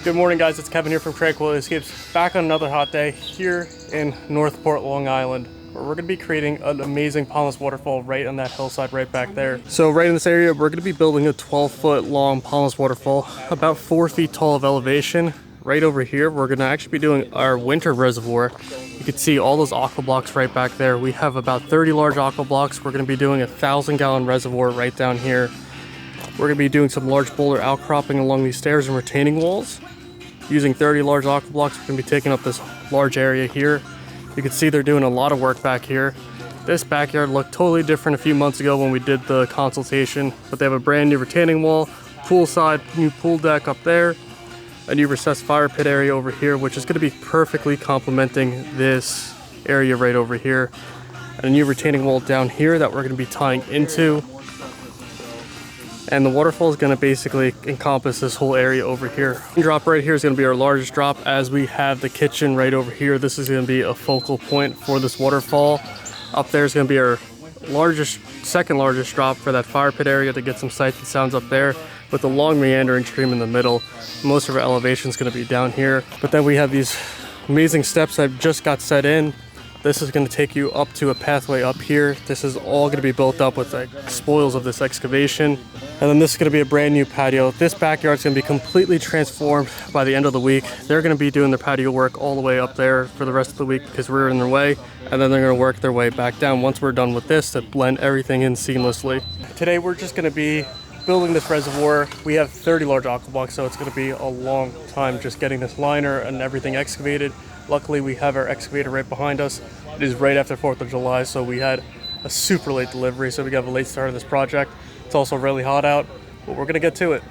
Good morning, guys. It's Kevin here from Tranquil Escapes, back on another hot day here in Northport, Long Island, where we're going to be creating an amazing pondless waterfall right on that hillside right back there. So right in this area, we're going to be building a 12-foot long pondless waterfall, about 4 feet tall of elevation. Right over here, we're going to actually be doing our winter reservoir. You can see all those aqua blocks right back there. We have about 30 large aqua blocks. We're going to be doing a 1,000-gallon reservoir right down here. We're going to be doing some large boulder outcropping along these stairs and retaining walls. Using 30 large aqua blocks, we're going to be taking up this large area here. You can see they're doing a lot of work back here. This backyard looked totally different a few months ago when we did the consultation, but they have a brand new retaining wall, poolside, new pool deck up there, a new recessed fire pit area over here, which is going to be perfectly complementing this area right over here, and a new retaining wall down here that we're going to be tying into. And the waterfall is going to basically encompass this whole area over here. Drop right here is going to be our largest drop, as we have the kitchen right over here. This is going to be a focal point for this waterfall. Up there is going to be our second largest drop for that fire pit area to get some sights and sounds up there, with a long meandering stream in the middle. Most of our elevation is going to be down here. But then we have these amazing steps that just got set in. This is going to take you up to a pathway up here. This is all going to be built up with like spoils of this excavation. And then this is going to be a brand new patio. This backyard is going to be completely transformed by the end of the week. They're going to be doing their patio work all the way up there for the rest of the week because we're in their way. And then they're going to work their way back down once we're done with this to blend everything in seamlessly. Today we're just going to be building this reservoir. We have 30 large aqua blocks, so it's going to be a long time just getting this liner and everything excavated. Luckily, we have our excavator right behind us. It is right after 4th of July, so we had a super late delivery, so we got a late start of this project. It's also really hot out, but we're gonna get to it.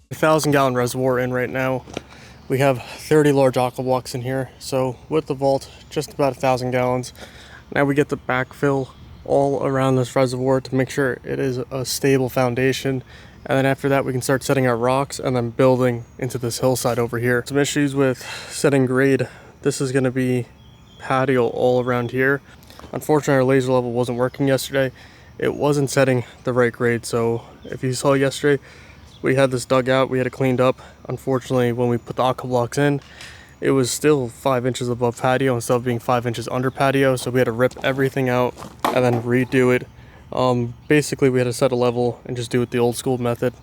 A 1,000-gallon reservoir in right now. We have 30 large aqua blocks in here, so with the vault, just about 1,000 gallons. Now we get to backfill all around this reservoir to make sure it is a stable foundation, and then after that we can start setting our rocks and then building into this hillside over here. Some issues with setting grade. This is going to be patio all around here. Unfortunately, our laser level wasn't working yesterday. It wasn't setting the right grade, so if you saw yesterday, we had this dug out, we had it cleaned up. Unfortunately, when we put the aqua blocks in, it was still 5 inches above patio instead of being 5 inches under patio, so we had to rip everything out and then redo it. Basically, we had to set a level and just do it the old school method.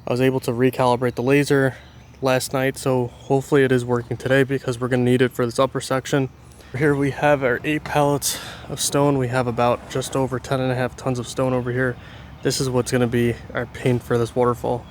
I was able to recalibrate the laser last night, so hopefully it is working today because we're going to need it for this upper section. Here we have our 8 pallets of stone. We have about just over 10.5 tons of stone over here. This is what's going to be our paint for this waterfall.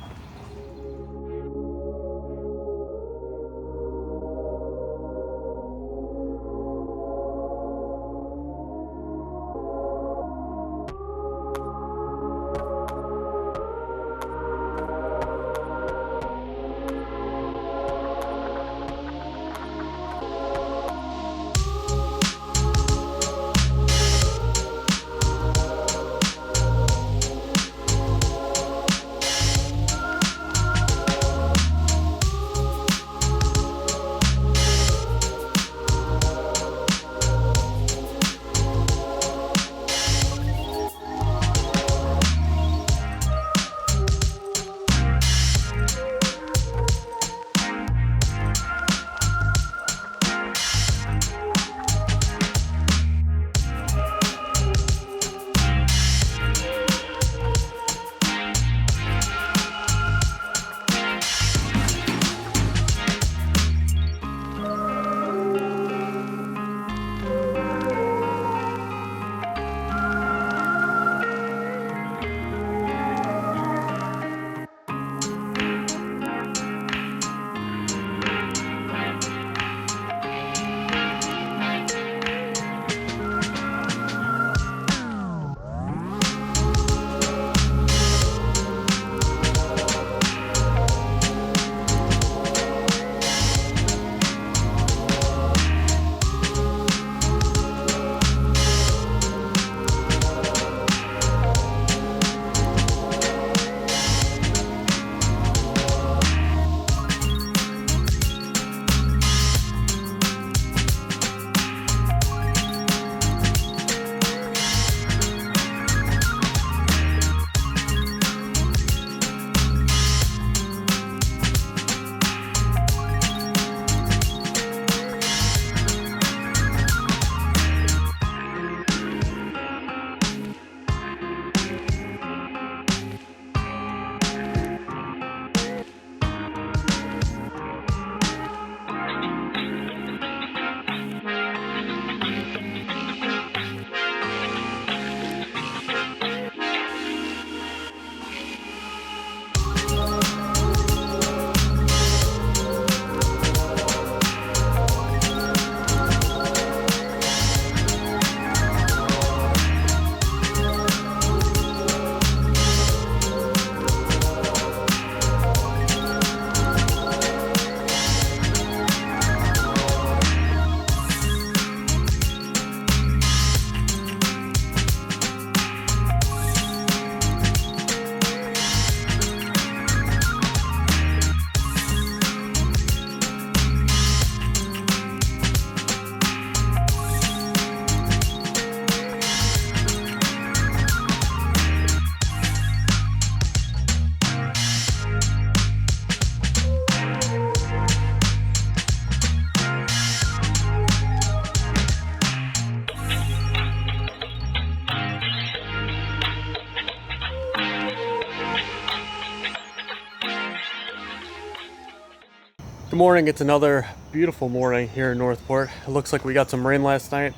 Good morning. It's another beautiful morning here in Northport. It looks like we got some rain last night.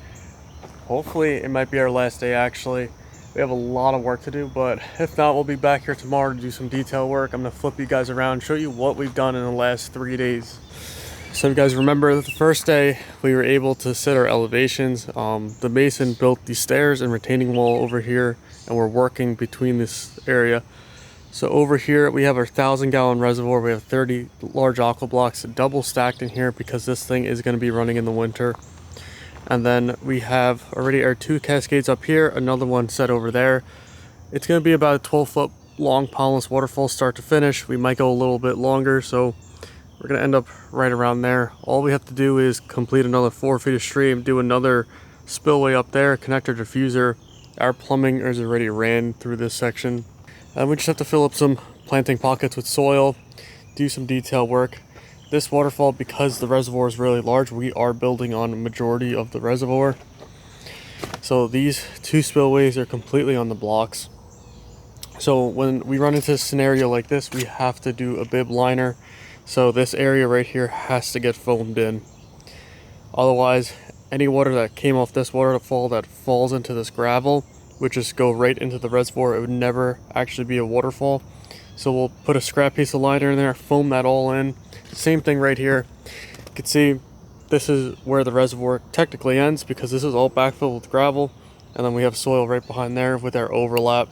Hopefully it might be our last day actually. We have a lot of work to do, but if not, we'll be back here tomorrow to do some detail work. I'm gonna flip you guys around, show you what we've done in the last 3 days. So you guys remember that the first day we were able to set our elevations. The mason built the stairs and retaining wall over here, and we're working between this area. So over here we have our 1,000-gallon reservoir. We have 30 large aqua blocks double stacked in here because this thing is going to be running in the winter. And then we have already our 2 cascades up here, another one set over there. It's going to be about a 12-foot long pondless waterfall start to finish. We might go a little bit longer, so we're going to end up right around there. All we have to do is complete another 4 feet of stream, do another spillway up there, connect our diffuser. Our plumbing is already ran through this section. And we just have to fill up some planting pockets with soil, do some detail work. This waterfall, because the reservoir is really large, we are building on a majority of the reservoir. So these 2 spillways are completely on the blocks. So when we run into a scenario like this, we have to do a bib liner. So this area right here has to get foamed in. Otherwise, any water that came off this waterfall that falls into this gravel would just go right into the reservoir. It would never actually be a waterfall. So we'll put a scrap piece of liner in there, foam that all in. Same thing right here. You can see this is where the reservoir technically ends because this is all backfilled with gravel, and then we have soil right behind there with our overlap.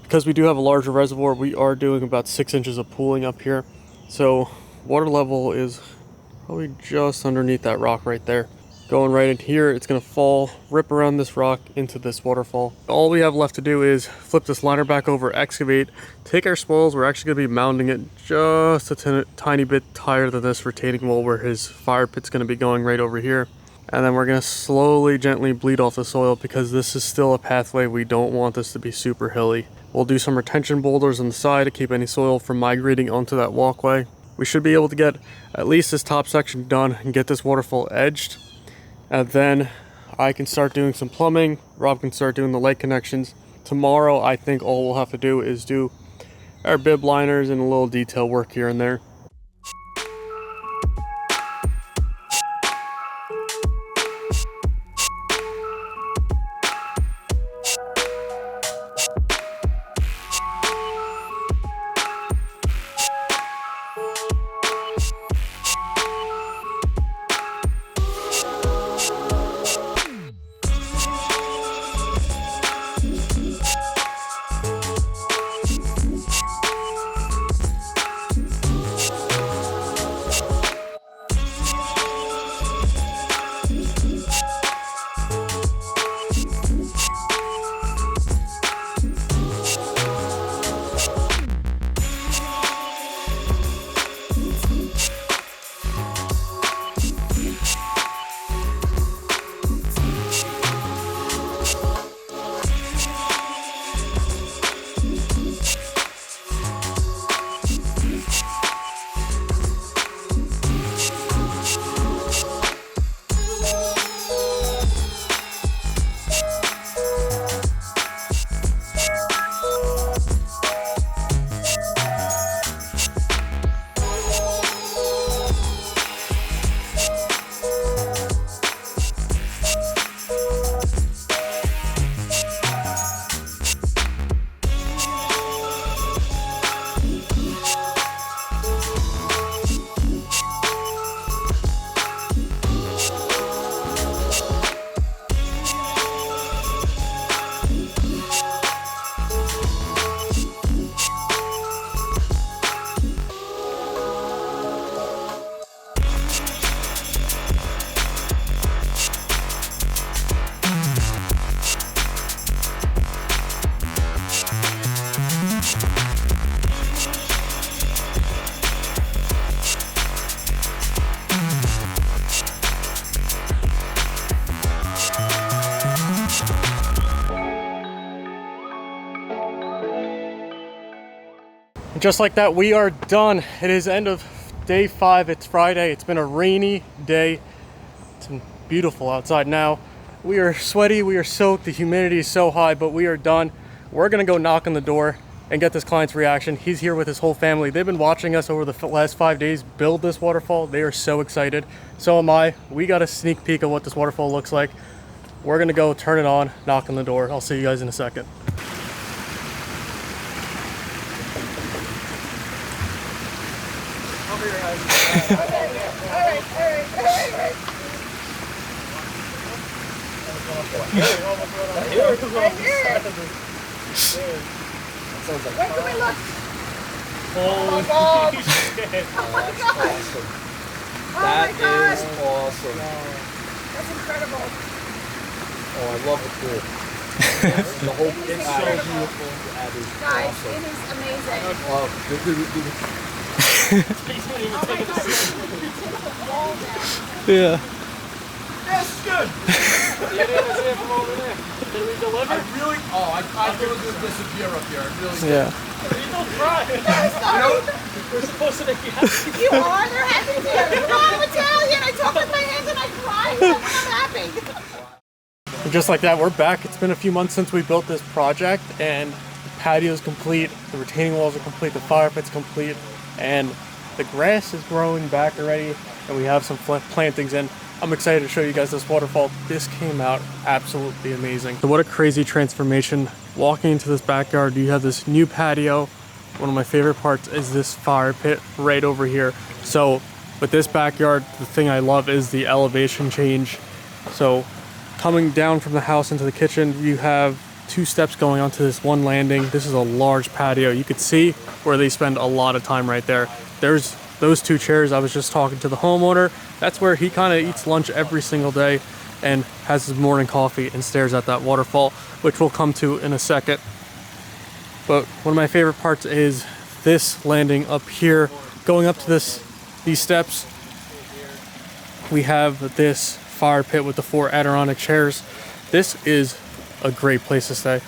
Because we do have a larger reservoir, we are doing about 6 inches of pooling up here. So water level is probably just underneath that rock right there. Going right in here, it's going to fall, rip around this rock into this waterfall. All we have left to do is flip this liner back over, excavate, take our spoils. We're actually going to be mounding it just a tiny bit higher than this retaining wall where his fire pit's going to be going right over here. And then we're going to slowly, gently bleed off the soil because this is still a pathway. We don't want this to be super hilly. We'll do some retention boulders on the side to keep any soil from migrating onto that walkway. We should be able to get at least this top section done and get this waterfall edged. And then I can start doing some plumbing. Rob can start doing the light connections. Tomorrow, I think all we'll have to do is do our bib liners and a little detail work here and there. And just like that, we are done. It is end of day 5. It's Friday. It's been a rainy day. It's beautiful outside now. We are sweaty, we are soaked, the humidity is so high, but we are done. We're gonna go knock on the door, and get this client's reaction. He's here with his whole family. They've been watching us over the last 5 days build this waterfall. They are so excited. So am I. We got a sneak peek of what this waterfall looks like. We're gonna go turn it on, knock on the door. I'll see you guys in a second. Over here, guys. All right. Where can we look? Oh my God. shit. Oh my God. Awesome. Oh That my God. is awesome. That's incredible. Oh, I love the pool. The whole it's so beautiful. That is Guys, awesome. it is amazing. Oh, Oh my God. Take the wall down. Yeah. Yes, good. You didn't see it from over there. Did we deliver? I really, I thought it was going to disappear up here. I really did. Yeah. You don't cry. We're supposed to make you happy. You are? They're happy here. You know I'm Italian. I talk with my hands and I cry when I'm happy. And just like that, we're back. It's been a few months since we built this project, and the patio's complete, the retaining walls are complete, the fire pit's complete, and the grass is growing back already, and we have some plantings in. I'm excited to show you guys this waterfall. This came out absolutely amazing. So what a crazy transformation. Walking into this backyard, you have this new patio. One of my favorite parts is this fire pit right over here. So with this backyard, the thing I love is the elevation change. So coming down from the house into the kitchen, you have 2 steps going onto this one landing. This is a large patio. You could see where they spend a lot of time right there. There's those 2 chairs. I was just talking to the homeowner. That's where he kind of eats lunch every single day and has his morning coffee and stares at that waterfall, which we'll come to in a second. But one of my favorite parts is this landing up here. Going up to these steps, we have this fire pit with the 4 Adirondack chairs. This is a great place to stay.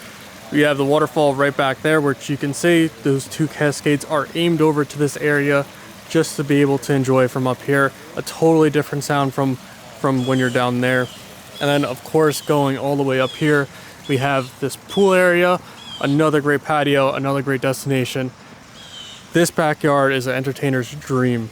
We have the waterfall right back there, which you can see those 2 cascades are aimed over to this area just to be able to enjoy from up here. A totally different sound from when you're down there. And then of course, going all the way up here, we have this pool area, another great patio, another great destination. This backyard is an entertainer's dream.